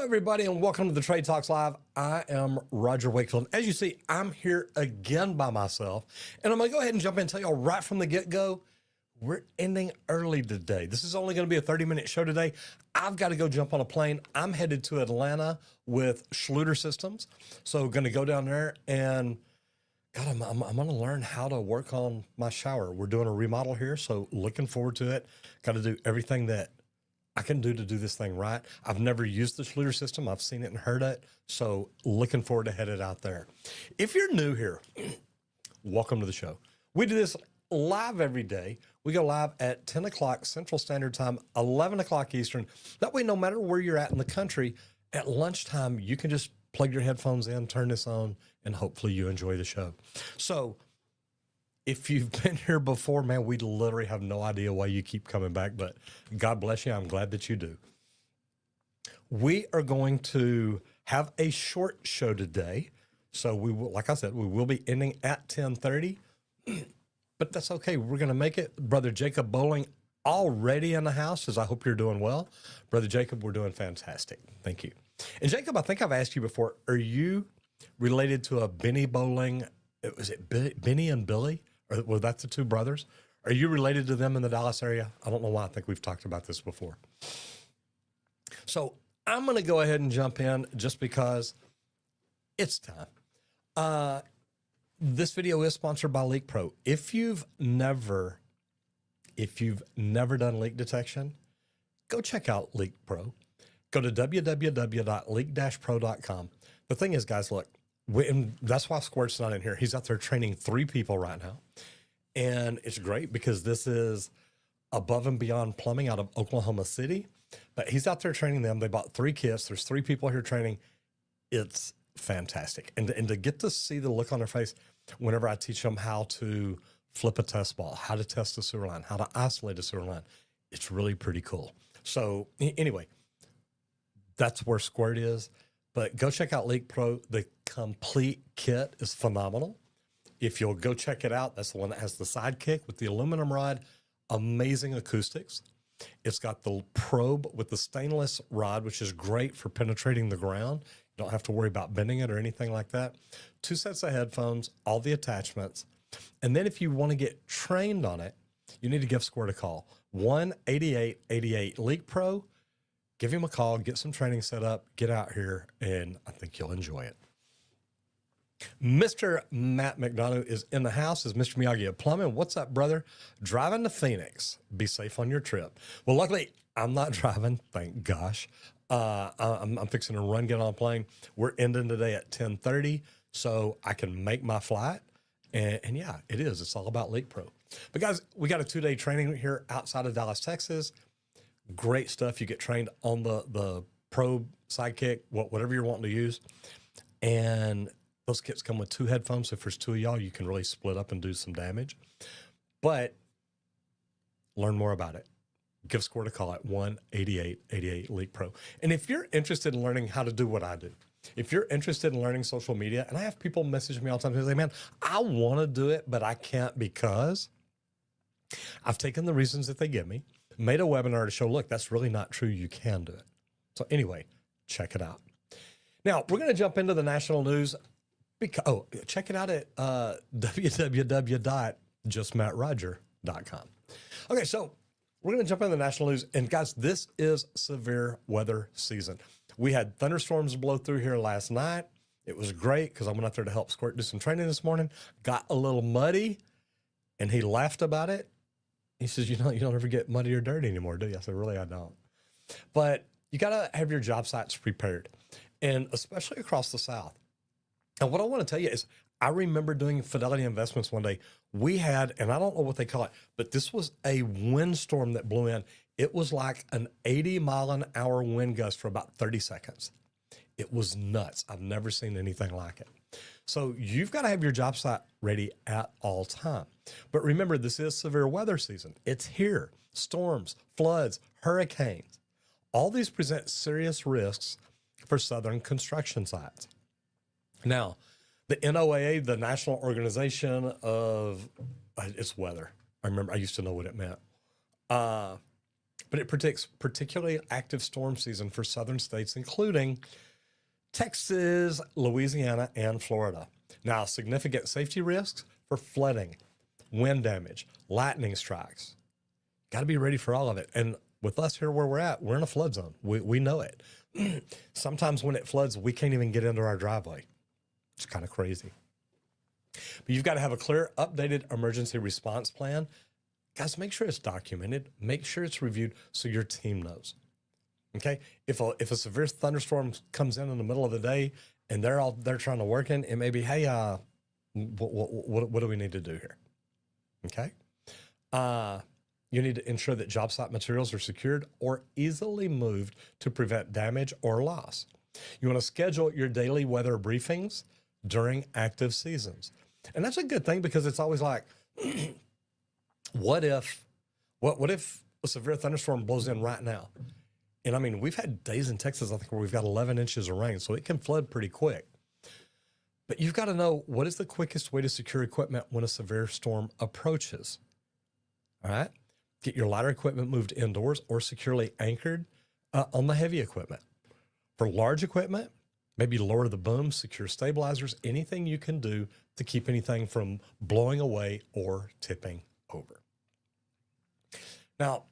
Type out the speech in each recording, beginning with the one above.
everybody, and welcome to the Trade Talks Live. I am Roger Wakefield. As you see, I'm here again by myself, and I'm going to go ahead and jump in and tell y'all right from the get-go, we're ending early today. This is only going to be a 30-minute show today. I've got to go jump on a plane. I'm headed to Atlanta with Schluter Systems, so going to go down there, and God, I'm going to learn how to work on my shower. We're doing a remodel here, so looking forward to it. Got to do everything that I can do to do this thing right. I've never used the Schluter system. I've seen it and heard it. So looking forward to headed out there. If you're new here, welcome to the show. We do this live every day. We go live at 10 o'clock Central Standard Time, 11 o'clock Eastern. That way, no matter where you're at in the country, at lunchtime, you can just plug your headphones in, turn this on, and hopefully you enjoy the show. So if you've been here before, man, we literally have no idea why you keep coming back, but God bless you. I'm glad that you do. We are going to have a short show today. So we will, like I said, we will be ending at 10:30, but that's okay. We're going to make it. Brother Jacob Bowling already in the house, as I hope you're doing well. Brother Jacob, we're doing fantastic. Thank you. And Jacob, I think I've asked you before, are you related to a Benny Bowling? Was it Benny and Billy? Or were that the two brothers? Are you related to them in the Dallas area? I don't know why. I think we've talked about this before. So I'm going to go ahead and jump in just because it's time. This video is sponsored by Leak Pro. If you've never done leak detection, go check out Leak Pro. Go to www.leak-pro.com. The thing is, guys, look, and that's why Squirt's not in here. He's out there training 3 people right now. And it's great because this is Above and Beyond Plumbing out of Oklahoma City. But he's out there training them. They bought 3 kits. There's 3 people here training. It's fantastic. And to get to see the look on their face whenever I teach them how to flip a test ball, how to test a sewer line, how to isolate a sewer line, it's really pretty cool. So anyway, that's where Squirt is. But go check out Leak Pro. The complete kit is phenomenal. If you'll go check it out, that's the one that has the sidekick with the aluminum rod, amazing acoustics. It's got the probe with the stainless rod, which is great for penetrating the ground. You don't have to worry about bending it or anything like that. 2 sets of headphones, all the attachments. And then if you want to get trained on it, you need to give Squirt a call. 1-8888 Leak Pro. Give him a call, get some training set up, get out here, and I think you'll enjoy it. Mr. Matt McDonough is in the house as Mr. Miyagi of Plumbing. What's up, brother? Driving to Phoenix. Be safe on your trip. Well, luckily, I'm not driving, thank gosh. I'm fixing to get on a plane. We're ending today at 10:30, so I can make my flight. And yeah, it is. It's all about Leak Pro. But guys, we got a 2-day training here outside of Dallas, Texas. Great stuff. You get trained on the probe, sidekick, whatever you're wanting to use. And those kits come with 2 headphones. So if there's 2 of y'all, you can really split up and do some damage. But learn more about it. Give Squirt a call at 1-8888 Leak Pro. And if you're interested in learning how to do what I do, if you're interested in learning social media, and I have people message me all the time and say, man, I want to do it, but I can't because I've taken the reasons that they give me, made a webinar to show, look, that's really not true. You can do it. So anyway, check it out. Now, we're going to jump into the national news. Check it out at www.justmattroger.com. Okay, so we're going to jump into the national news. And guys, this is severe weather season. We had thunderstorms blow through here last night. It was great because I went out there to help Squirt do some training this morning. Got a little muddy, and he laughed about it. He says, you don't ever get muddy or dirty anymore, do you? I said, really, I don't. But you got to have your job sites prepared, and especially across the South. And what I want to tell you is I remember doing Fidelity Investments one day. We had, and I don't know what they call it, but this was a windstorm that blew in. It was like an 80-mile-an-hour wind gust for about 30 seconds. It was nuts. I've never seen anything like it. So you've got to have your job site ready at all time. But remember, this is severe weather season. It's here. Storms, floods, hurricanes. All these present serious risks for southern construction sites. Now, the NOAA, the National Organization of, it's weather. I remember I used to know what it meant. but it predicts particularly active storm season for southern states, including Texas, Louisiana, and Florida. Now, significant safety risks for flooding, wind damage, lightning strikes. Got to be ready for all of it. And with us here where we're at, we're in a flood zone. We know it. Sometimes when it floods, we can't even get into our driveway. It's kind of crazy. But you've got to have a clear, updated emergency response plan. Guys, make sure it's documented. Make sure it's reviewed so your team knows. Okay? If a severe thunderstorm comes in the middle of the day and they're trying to work in, it may be, hey, what do we need to do here? Okay? You need to ensure that job site materials are secured or easily moved to prevent damage or loss. You want to schedule your daily weather briefings during active seasons. And that's a good thing because it's always like, what if a severe thunderstorm blows in right now? And I mean, we've had days in Texas, I think, where we've got 11 inches of rain, so it can flood pretty quick. But you've got to know what is the quickest way to secure equipment when a severe storm approaches. All right? Get your lighter equipment moved indoors or securely anchored on the heavy equipment. For large equipment, maybe lower the boom, secure stabilizers, anything you can do to keep anything from blowing away or tipping over. Now,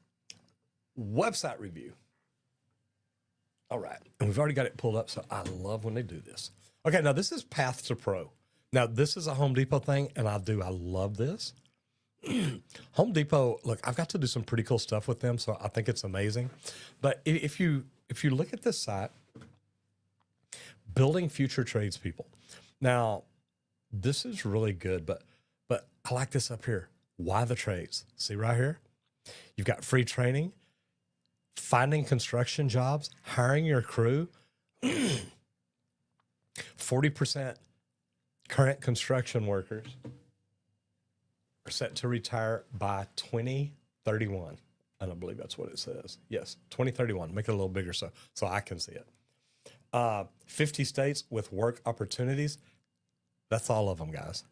website review. All right. And we've already got it pulled up, so I love when they do this. Okay, now this is Path to Pro. Now, this is a Home Depot thing, and I love this. Home Depot, look, I've got to do some pretty cool stuff with them, so I think it's amazing. But if you look at this site, building future tradespeople. Now, this is really good, but I like this up here. Why the trades? See right here? You've got free training, finding construction jobs, hiring your crew, 40% current construction workers are set to retire by 2031. I don't believe that's what it says. Yes, 2031. Make it a little bigger so I can see it. 50 states with work opportunities. That's all of them, guys.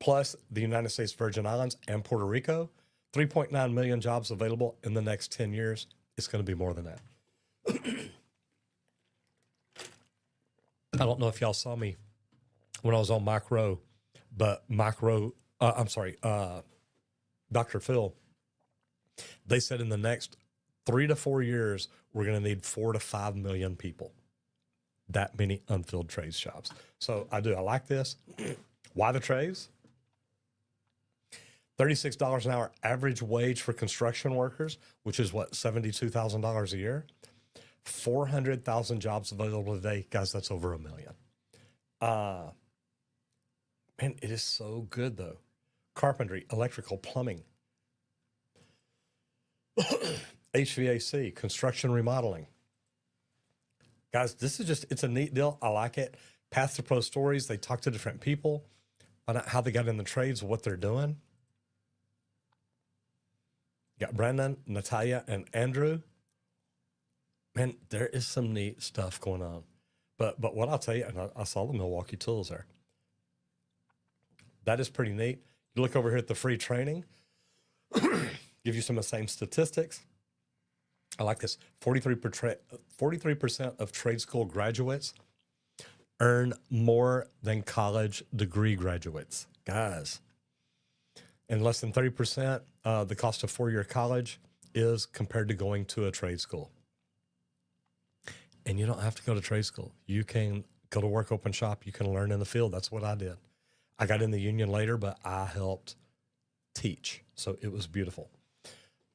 Plus the United States Virgin Islands and Puerto Rico. 3.9 million jobs available in the next 10 years. It's going to be more than that. I don't know if y'all saw me when I was on Mike Rowe, but Dr. Phil, they said in the next 3 to 4 years, we're going to need 4 to 5 million people. That many unfilled trades jobs. So I like this. Why the trades? $36 an hour average wage for construction workers, which is what, $72,000 a year. 400,000 jobs available today. Guys, that's over 1 million. Man, it is so good though. Carpentry, electrical, plumbing, HVAC, construction, remodeling. Guys, this is just, it's a neat deal. I like it. Path to Pro stories. They talk to different people, find out how they got in the trades, what they're doing. You got Brandon, Natalia, and Andrew. Man, there is some neat stuff going on. But what I'll tell you, and I saw the Milwaukee tools there. That is pretty neat. You look over here at the free training, give you some of the same statistics. I like this. 43% of trade school graduates earn more than college degree graduates. Guys, and less than 30%, the cost of 4-year college is compared to going to a trade school. And you don't have to go to trade school. You can go to work, open shop. You can learn in the field. That's what I did. I got in the union later, but I helped teach. So it was beautiful.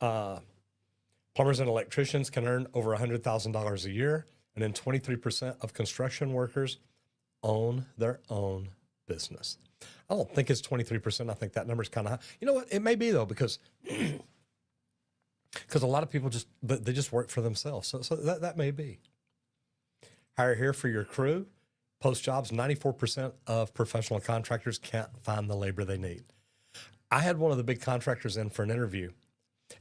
Plumbers and electricians can earn over $100,000 a year. And then 23% of construction workers own their own business. I don't think it's 23%. I think that number's kind of high. You know what? It may be though, because a lot of people they just work for themselves. So that may be. Hire here for your crew. Post jobs. 94% of professional contractors can't find the labor they need. I had one of the big contractors in for an interview,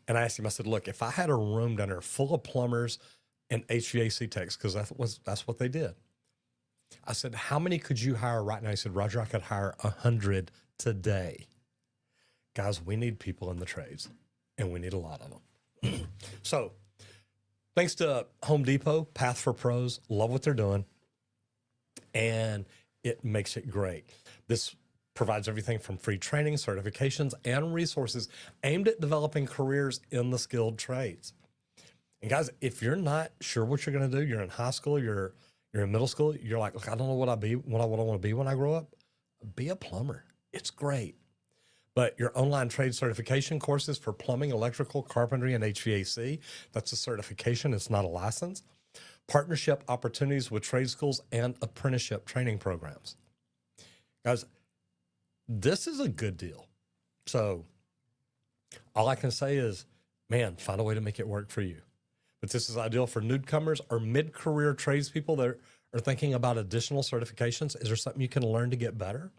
and I asked him, I said, look, if I had a room down there full of plumbers and HVAC techs, because that's what they did. I said, how many could you hire right now? He said, Roger, I could hire 100 today. Guys, we need people in the trades, and we need a lot of them. So thanks to Home Depot, Path for Pros, love what they're doing, and it makes it great. This provides everything from free training, certifications, and resources aimed at developing careers in the skilled trades. And guys, if you're not sure what you're going to do, you're in high school, you're in middle school, you're like, look, I don't know what what I want to be when I grow up. Be a plumber. It's great. But your online trade certification courses for plumbing, electrical, carpentry, and HVAC, that's a certification. It's not a license. Partnership opportunities with trade schools and apprenticeship training programs. Guys, this is a good deal. So all I can say is, man, find a way to make it work for you. But this is ideal for newcomers or mid-career tradespeople that are thinking about additional certifications. Is there something you can learn to get better?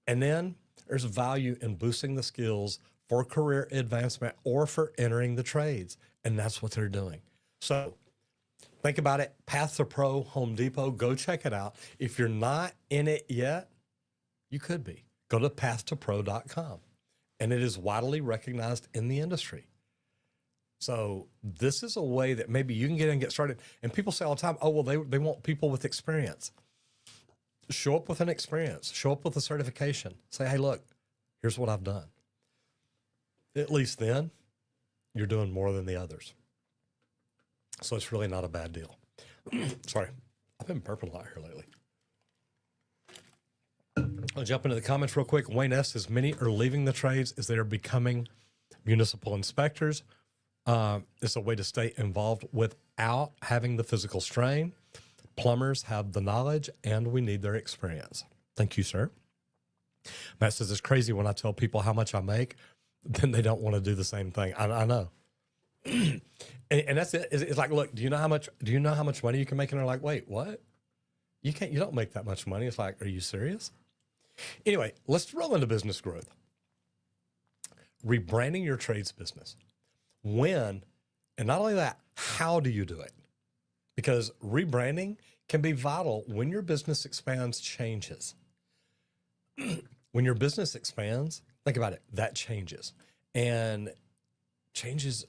And then there's value in boosting the skills for career advancement or for entering the trades. And that's what they're doing. So think about it. Path to Pro, Home Depot, go check it out. If you're not in it yet, you could be. Go to pathtopro.com. And it is widely recognized in the industry. So this is a way that maybe you can get in and get started. And people say all the time, oh, well, they want people with experience. Show up with an experience. Show up with a certification. Say, hey, look, here's what I've done. At least then, you're doing more than the others. So it's really not a bad deal. Sorry, I've been burping a lot here lately. I'll jump into the comments real quick. Wayne S. says many are leaving the trades as they are becoming municipal inspectors. It's a way to stay involved without having the physical strain. Plumbers have the knowledge and we need their experience. Thank you, sir. Matt says it's crazy when I tell people how much I make, then they don't want to do the same thing. I know. and that's it. It's like, look, do you know how much money you can make? And they're like, wait, what? You don't make that much money. It's like, are you serious? Anyway, let's roll into business growth. Rebranding your trades business. When, and not only that, how do you do it? Because rebranding can be vital when your business expands, changes. When your business expands, think about it, that changes. And changes,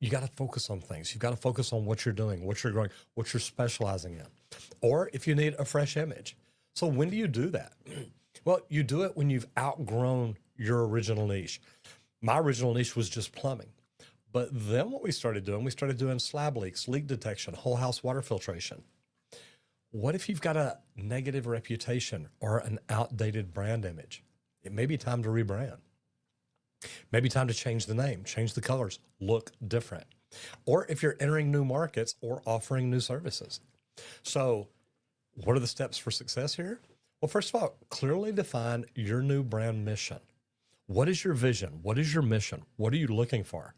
you got to focus on things. You've got to focus on what you're doing, what you're growing, what you're specializing in. Or if you need a fresh image. So when do you do that? Well, you do it when you've outgrown your original niche. My original niche was just plumbing. But then what we started doing slab leaks, leak detection, whole house water filtration. What if you've got a negative reputation or an outdated brand image? It may be time to rebrand. Maybe time to change the name, change the colors, look different. Or if you're entering new markets or offering new services. So what are the steps for success here? Well, first of all, clearly define your new brand mission. What is your vision? What is your mission? What are you looking for?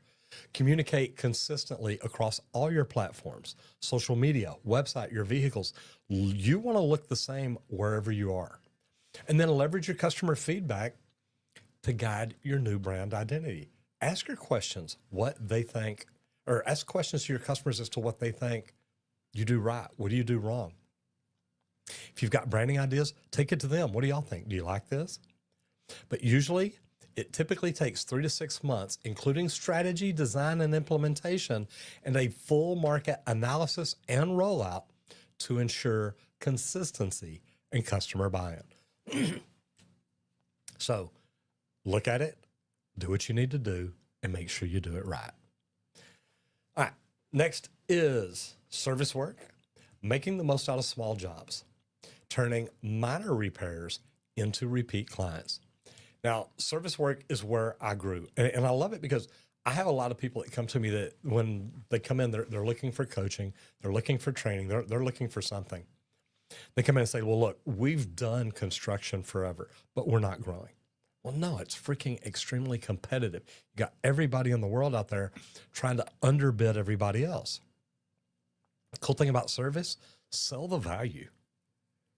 Communicate consistently across all your platforms, social media, website, your vehicles. You want to look the same wherever you are. And then leverage your customer feedback to guide your new brand identity. Ask your questions, what they think, or ask questions to your customers as to what they think you do right. What do you do wrong? If you've got branding ideas, take it to them. What do y'all think? Do you like this? But usually, it typically takes 3 to 6 months, including strategy, design, and implementation, and a full market analysis and rollout to ensure consistency and customer buy-in. So look at it, do what you need to do, and make sure you do it right. All right, next is service work, making the most out of small jobs, turning minor repairs into repeat clients. Now, service work is where I grew, and I love it because I have a lot of people that come to me that when they come in, they're looking for coaching, they're looking for training, they're looking for something. They come in and say, well, look, we've done construction forever, but we're not growing. Well, no, it's freaking extremely competitive. You got everybody in the world out there trying to underbid everybody else. The cool thing about service, sell the value.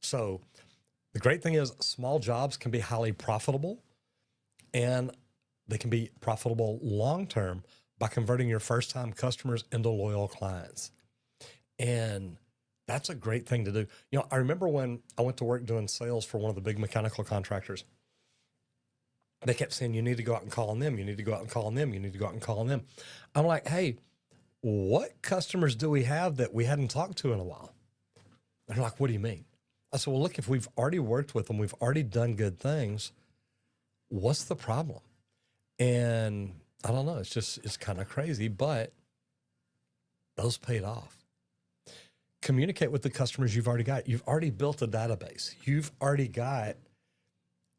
So the great thing is small jobs can be highly profitable, and they can be profitable long-term by converting your first-time customers into loyal clients. And that's a great thing to do. You know, I remember when I went to work doing sales for one of the big mechanical contractors. They kept saying, you need to go out and call on them. You need to go out and call on them. You need to go out and call on them. I'm like, hey, what customers do we have that we hadn't talked to in a while? They're like, what do you mean? I said, well, look, if we've already worked with them, we've already done good things, what's the problem? And I don't know. It's kind of crazy, but those paid off. Communicate with the customers you've already got. You've already built a database. You've already got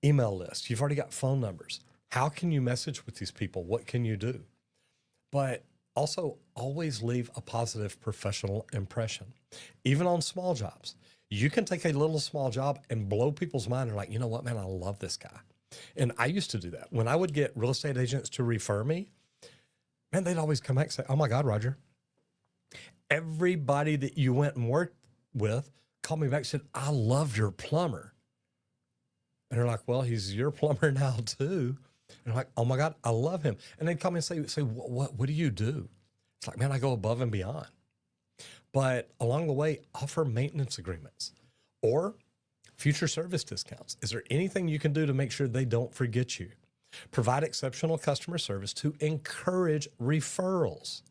email lists. You've already got phone numbers. How can you message with these people? What can you do? But also always leave a positive professional impression, even on small jobs. You can take a little small job and blow people's mind. They're like, you know what, man, I love this guy. And I used to do that. When I would get real estate agents to refer me, man, they'd always come back and say, oh my God, Roger, everybody that you went and worked with called me back and said, I loved your plumber. And they're like, well, he's your plumber now too. And I'm like, oh my God, I love him. And they'd come and say, what do you do? It's like, man, I go above and beyond. But along the way, offer maintenance agreements or future service discounts. Is there anything you can do to make sure they don't forget you? Provide exceptional customer service to encourage referrals.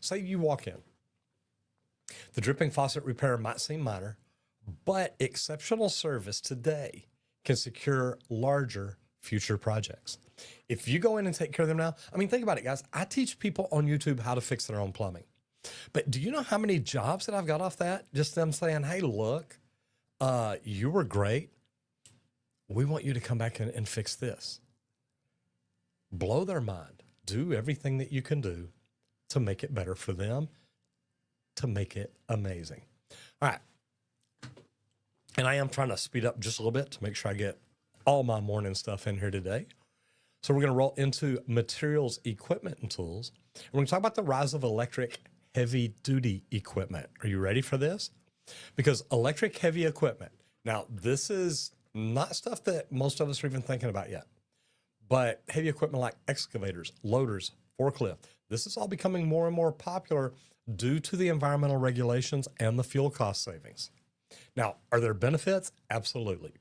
Say you walk in. The dripping faucet repair might seem minor, but exceptional service today can secure larger future projects. If you go in and take care of them now, I mean, think about it, guys. I teach people on YouTube how to fix their own plumbing. But do you know how many jobs that I've got off that? Just them saying, hey, look, you were great. We want you to come back and fix this. Blow their mind. Do everything that you can do to make it better for them, to make it amazing. All right. And I am trying to speed up just a little bit to make sure I get all my morning stuff in here today. So we're going to roll into materials, equipment, and tools. We're going to talk about the rise of electric heavy-duty equipment. Are you ready for this? Because electric heavy equipment, now this is not stuff that most of us are even thinking about yet, but heavy equipment like excavators, loaders, forklift, this is all becoming more and more popular due to the environmental regulations and the fuel cost savings. Now, are there benefits? Absolutely.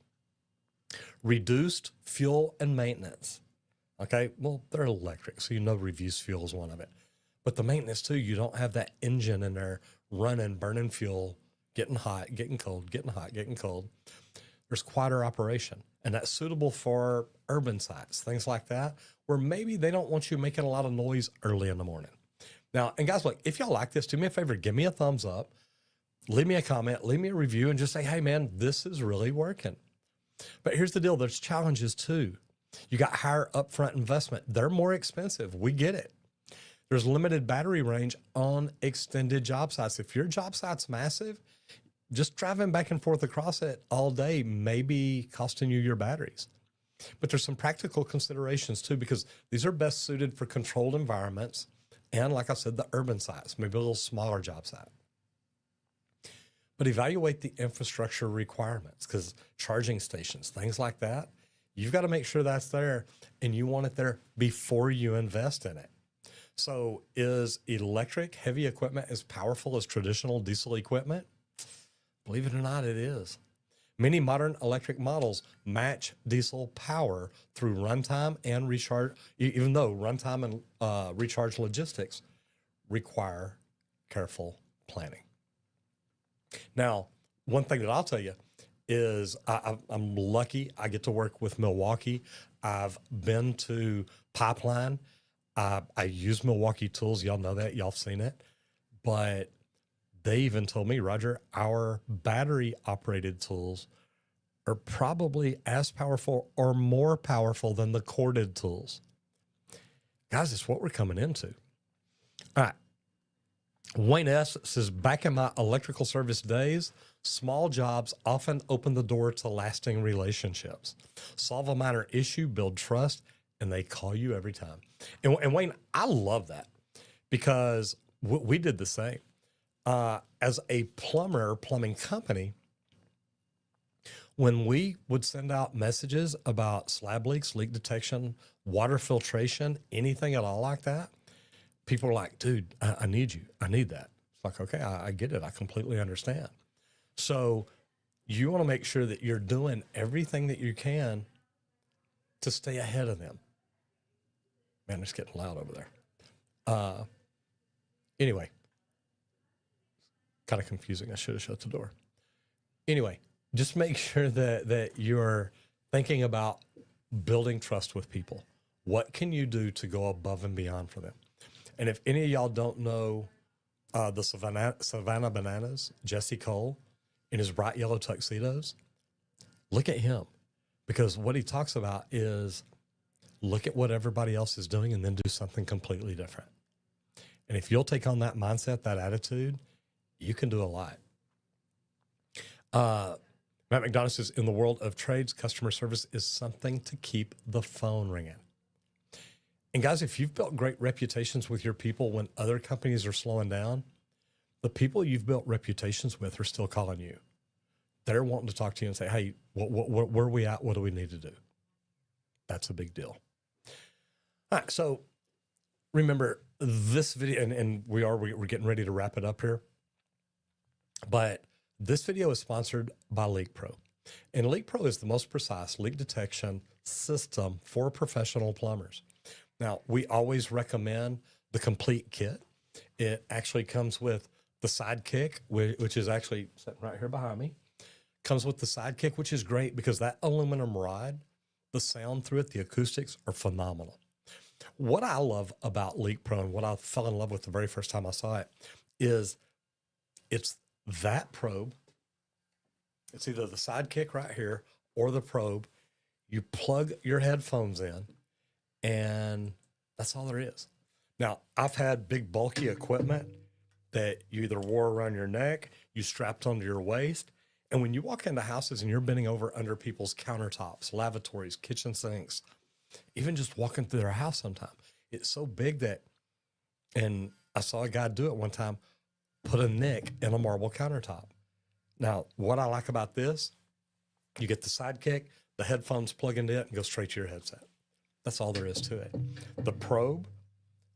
Reduced fuel and maintenance. Okay, well, they're electric, so you know reduced fuel is one of it. But the maintenance too, you don't have that engine in there running, burning fuel, getting hot, getting cold, getting hot, getting cold. There's quieter operation, and that's suitable for urban sites, things like that, where maybe they don't want you making a lot of noise early in the morning. Now, and guys, look, if y'all like this, do me a favor, give me a thumbs up, leave me a comment, leave me a review, and just say, hey man, this is really working. But here's the deal, there's challenges too. You got higher upfront investment. They're more expensive. We get it. There's limited battery range on extended job sites. If your job site's massive, just driving back and forth across it all day may be costing you your batteries. But there's some practical considerations too, because these are best suited for controlled environments. And like I said, the urban sites, maybe a little smaller job site. But evaluate the infrastructure requirements, because charging stations, things like that, you've got to make sure that's there, and you want it there before you invest in it. So is electric heavy equipment as powerful as traditional diesel equipment? Believe it or not, it is. Many modern electric models match diesel power through runtime and recharge, even though runtime and recharge logistics require careful planning. Now, one thing that I'll tell you is I'm lucky I get to work with Milwaukee. I've been to Pipeline. I use Milwaukee tools. Y'all know that. Y'all have seen it. But they even told me, Roger, our battery operated tools are probably as powerful or more powerful than the corded tools. Guys, it's what we're coming into. All right. Wayne S. says, back in my electrical service days, small jobs often open the door to lasting relationships. Solve a minor issue, build trust, and they call you every time. And Wayne, I love that, because we did the same. As a plumbing company, when we would send out messages about slab leaks, leak detection, water filtration, anything at all like that, people are like, dude, I need you. I need that. It's like, okay, I get it. I completely understand. So you want to make sure that you're doing everything that you can to stay ahead of them. Man, it's getting loud over there. Anyway, kind of confusing. I should have shut the door. Anyway, just make sure that you're thinking about building trust with people. What can you do to go above and beyond for them? And if any of y'all don't know the Savannah Bananas, Jesse Cole, in his bright yellow tuxedos, look at him. Because what he talks about is look at what everybody else is doing and then do something completely different. And if you'll take on that mindset, that attitude, you can do a lot. Matt McDonough says, in the world of trades, customer service is something to keep the phone ringing. And guys, if you've built great reputations with your people when other companies are slowing down, the people you've built reputations with are still calling you. They're wanting to talk to you and say, hey, where are we at? What do we need to do? That's a big deal. All right, so remember this video, and we're getting ready to wrap it up here. But this video is sponsored by Leak Pro. And Leak Pro is the most precise leak detection system for professional plumbers. Now, we always recommend the complete kit. It actually comes with the Sidekick, which is actually sitting right here behind me. Comes with the Sidekick, which is great because that aluminum rod, the sound through it, the acoustics are phenomenal. What I love about Leak Pro and what I fell in love with the very first time I saw it is it's that probe. It's either the Sidekick right here or the probe. You plug your headphones in and that's all there is. Now, I've had big bulky equipment that you either wore around your neck, you strapped onto your waist. And when you walk into houses and you're bending over under people's countertops, lavatories, kitchen sinks, even just walking through their house sometime, it's so big that, and I saw a guy do it one time, put a nick in a marble countertop. Now, what I like about this, you get the Sidekick, the headphones plug into it and go straight to your headset. That's all there is to it. The probe,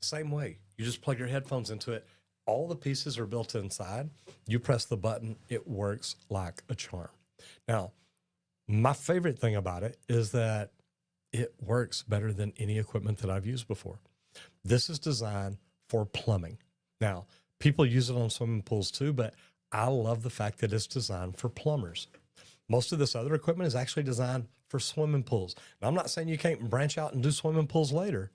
same way. You just plug your headphones into it. All the pieces are built inside. You press the button, it works like a charm. Now, my favorite thing about it is that it works better than any equipment that I've used before. This is designed for plumbing. Now, people use it on swimming pools too, but I love the fact that it's designed for plumbers. Most of this other equipment is actually designed for swimming pools. Now, I'm not saying you can't branch out and do swimming pools later,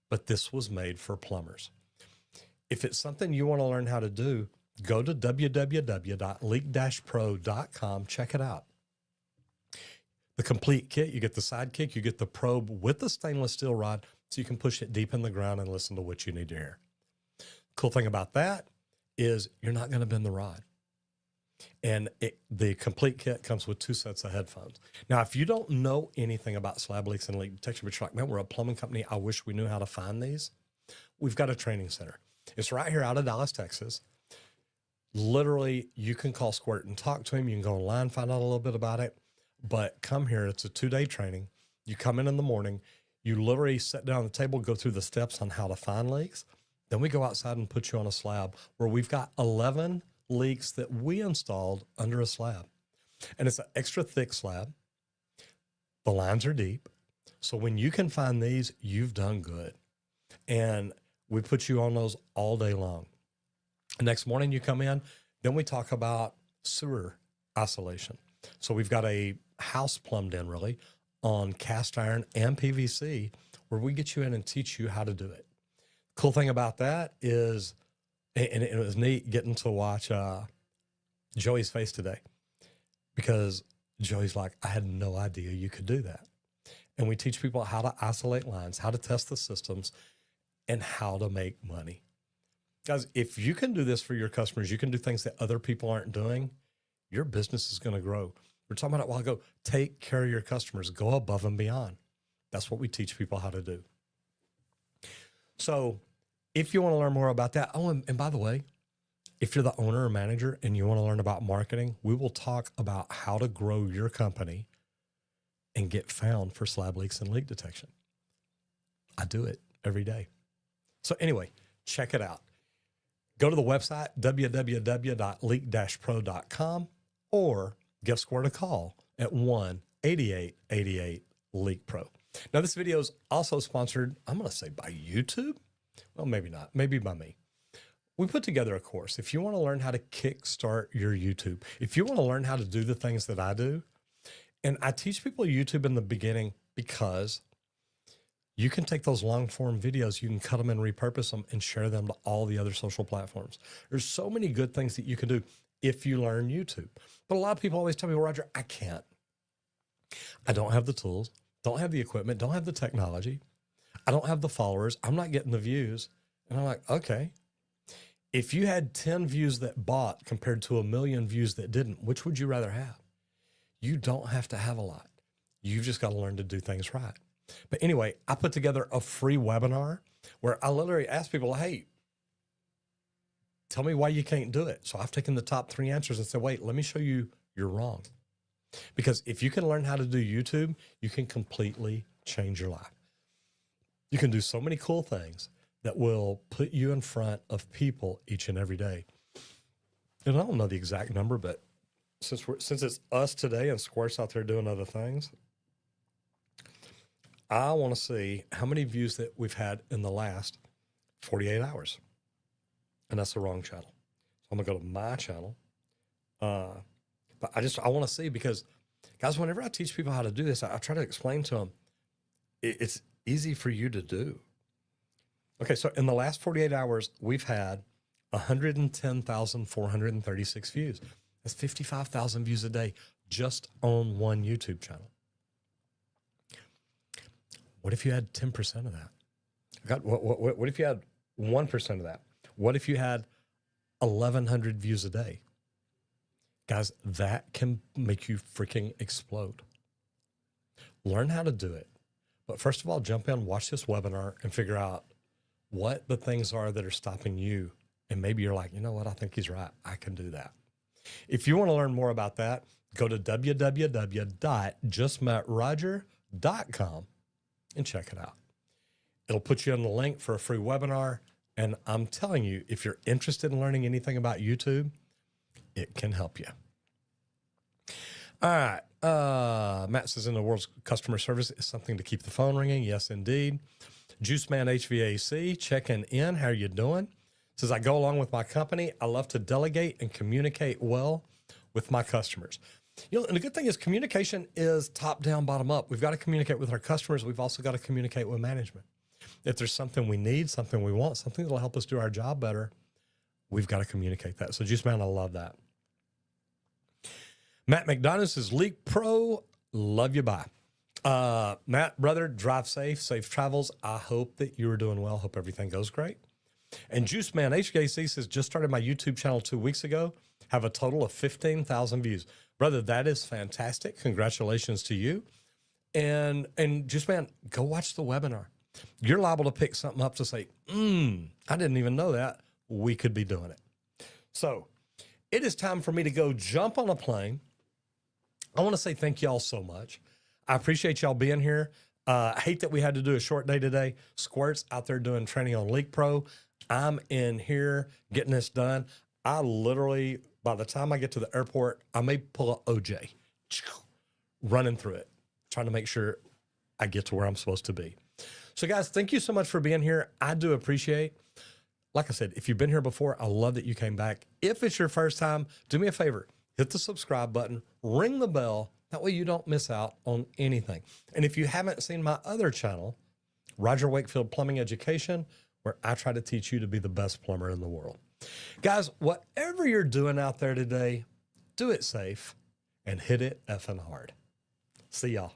but this was made for plumbers. If it's something you want to learn how to do, go to www.leak-pro.com. Check it out. The complete kit, you get the Sidekick, you get the probe with the stainless steel rod so you can push it deep in the ground and listen to what you need to hear. Cool thing about that is you're not going to bend the rod. And the complete kit comes with 2 sets of headphones. Now, if you don't know anything about slab leaks and leak detection, but you're like, man, we're a plumbing company, I wish we knew how to find these. We've got a training center. It's right here out of Dallas, Texas. Literally, you can call Squirt and talk to him. You can go online, find out a little bit about it. But come here. It's a 2-day training. You come in the morning. You literally sit down at the table, go through the steps on how to find leaks. Then we go outside and put you on a slab where we've got 11 leaks that we installed under a slab. And it's an extra thick slab. The lines are deep. So when you can find these, you've done good. And we put you on those all day long. The next morning you come in, then we talk about sewer isolation. So we've got a house plumbed in really on cast iron and PVC where we get you in and teach you how to do it. Cool thing about that is, and it was neat getting to watch Joey's face today because Joey's like, I had no idea you could do that. And we teach people how to isolate lines, how to test the systems, and how to make money. Guys, if you can do this for your customers, you can do things that other people aren't doing, your business is going to grow. We're talking about it a while ago. Take care of your customers. Go above and beyond. That's what we teach people how to do. So if you want to learn more about that, oh, and by the way, if you're the owner or manager and you want to learn about marketing, we will talk about how to grow your company and get found for slab leaks and leak detection. I do it every day. So anyway, check it out. Go to the website, www.leak-pro.com, or give Squirt a call at 1-8888-LEAK-PRO. Now, this video is also sponsored, I'm going to say by YouTube. Well, maybe not, maybe by me. We put together a course. If you want to learn how to kickstart your YouTube, if you want to learn how to do the things that I do, and I teach people YouTube in the beginning because you can take those long form videos, you can cut them and repurpose them and share them to all the other social platforms. There's so many good things that you can do if you learn YouTube. But a lot of people always tell me, well, Roger, I can't. I don't have the tools, don't have the equipment, don't have the technology. I don't have the followers. I'm not getting the views. And I'm like, okay. If you had 10 views that bought compared to 1 million views that didn't, which would you rather have? You don't have to have a lot. You've just got to learn to do things right. But anyway, I put together a free webinar where I literally ask people, hey, tell me why you can't do it. So I've taken the top 3 answers and said, wait, let me show you you're wrong. Because if you can learn how to do YouTube, you can completely change your life. You can do so many cool things that will put you in front of people each and every day. And I don't know the exact number, but since it's us today and Squirt's out there doing other things, I want to see how many views that we've had in the last 48 hours. And that's the wrong channel. So I'm gonna go to my channel. But I want to see, because guys, whenever I teach people how to do this, I try to explain to them, it's easy for you to do. Okay, so in the last 48 hours, we've had 110,436 views. That's 55,000 views a day just on one YouTube channel. What if you had 10% of that? What if you had 1% of that? What if you had 1,100 views a day? Guys, that can make you freaking explode. Learn how to do it. But first of all, jump in, watch this webinar, and figure out what the things are that are stopping you. And maybe you're like, you know what? I think he's right. I can do that. If you want to learn more about that, go to www.justmetroger.com and check it out. It'll put you on the link for a free webinar. And I'm telling you, if you're interested in learning anything about YouTube, it can help you. All right. Matt says, in the world's customer service is something to keep the phone ringing. Yes, indeed. Juice Man HVAC, checking in. How are you doing? Says, I go along with my company. I love to delegate and communicate well with my customers. You know, and the good thing is communication is top down, bottom up. We've got to communicate with our customers. We've also got to communicate with management. If there's something we need, something we want, something that'll help us do our job better, we've got to communicate that. So Juice Man, I love that. Matt McDonough says, Leak Pro, love you, bye. Matt, brother, drive safe, safe travels. I hope that you are doing well. Hope everything goes great. And Juice Man HKC says, just started my YouTube channel 2 weeks ago. Have a total of 15,000 views. Brother, that is fantastic. Congratulations to you. And Juice Man, go watch the webinar. You're liable to pick something up to say, I didn't even know that. We could be doing it. So it is time for me to go jump on a plane. I want to say thank y'all so much. I appreciate y'all being here. I hate that we had to do a short day today. Squirt's out there doing training on Leak Pro. I'm in here getting this done. I literally, by the time I get to the airport, I may pull a OJ running through it, trying to make sure I get to where I'm supposed to be. So guys, thank you so much for being here. I do appreciate. Like I said, if you've been here before, I love that you came back. If it's your first time, do me a favor, hit the subscribe button, ring the bell. That way you don't miss out on anything. And if you haven't seen my other channel, Roger Wakefield Plumbing Education, where I try to teach you to be the best plumber in the world. Guys, whatever you're doing out there today, do it safe and hit it effing hard. See y'all.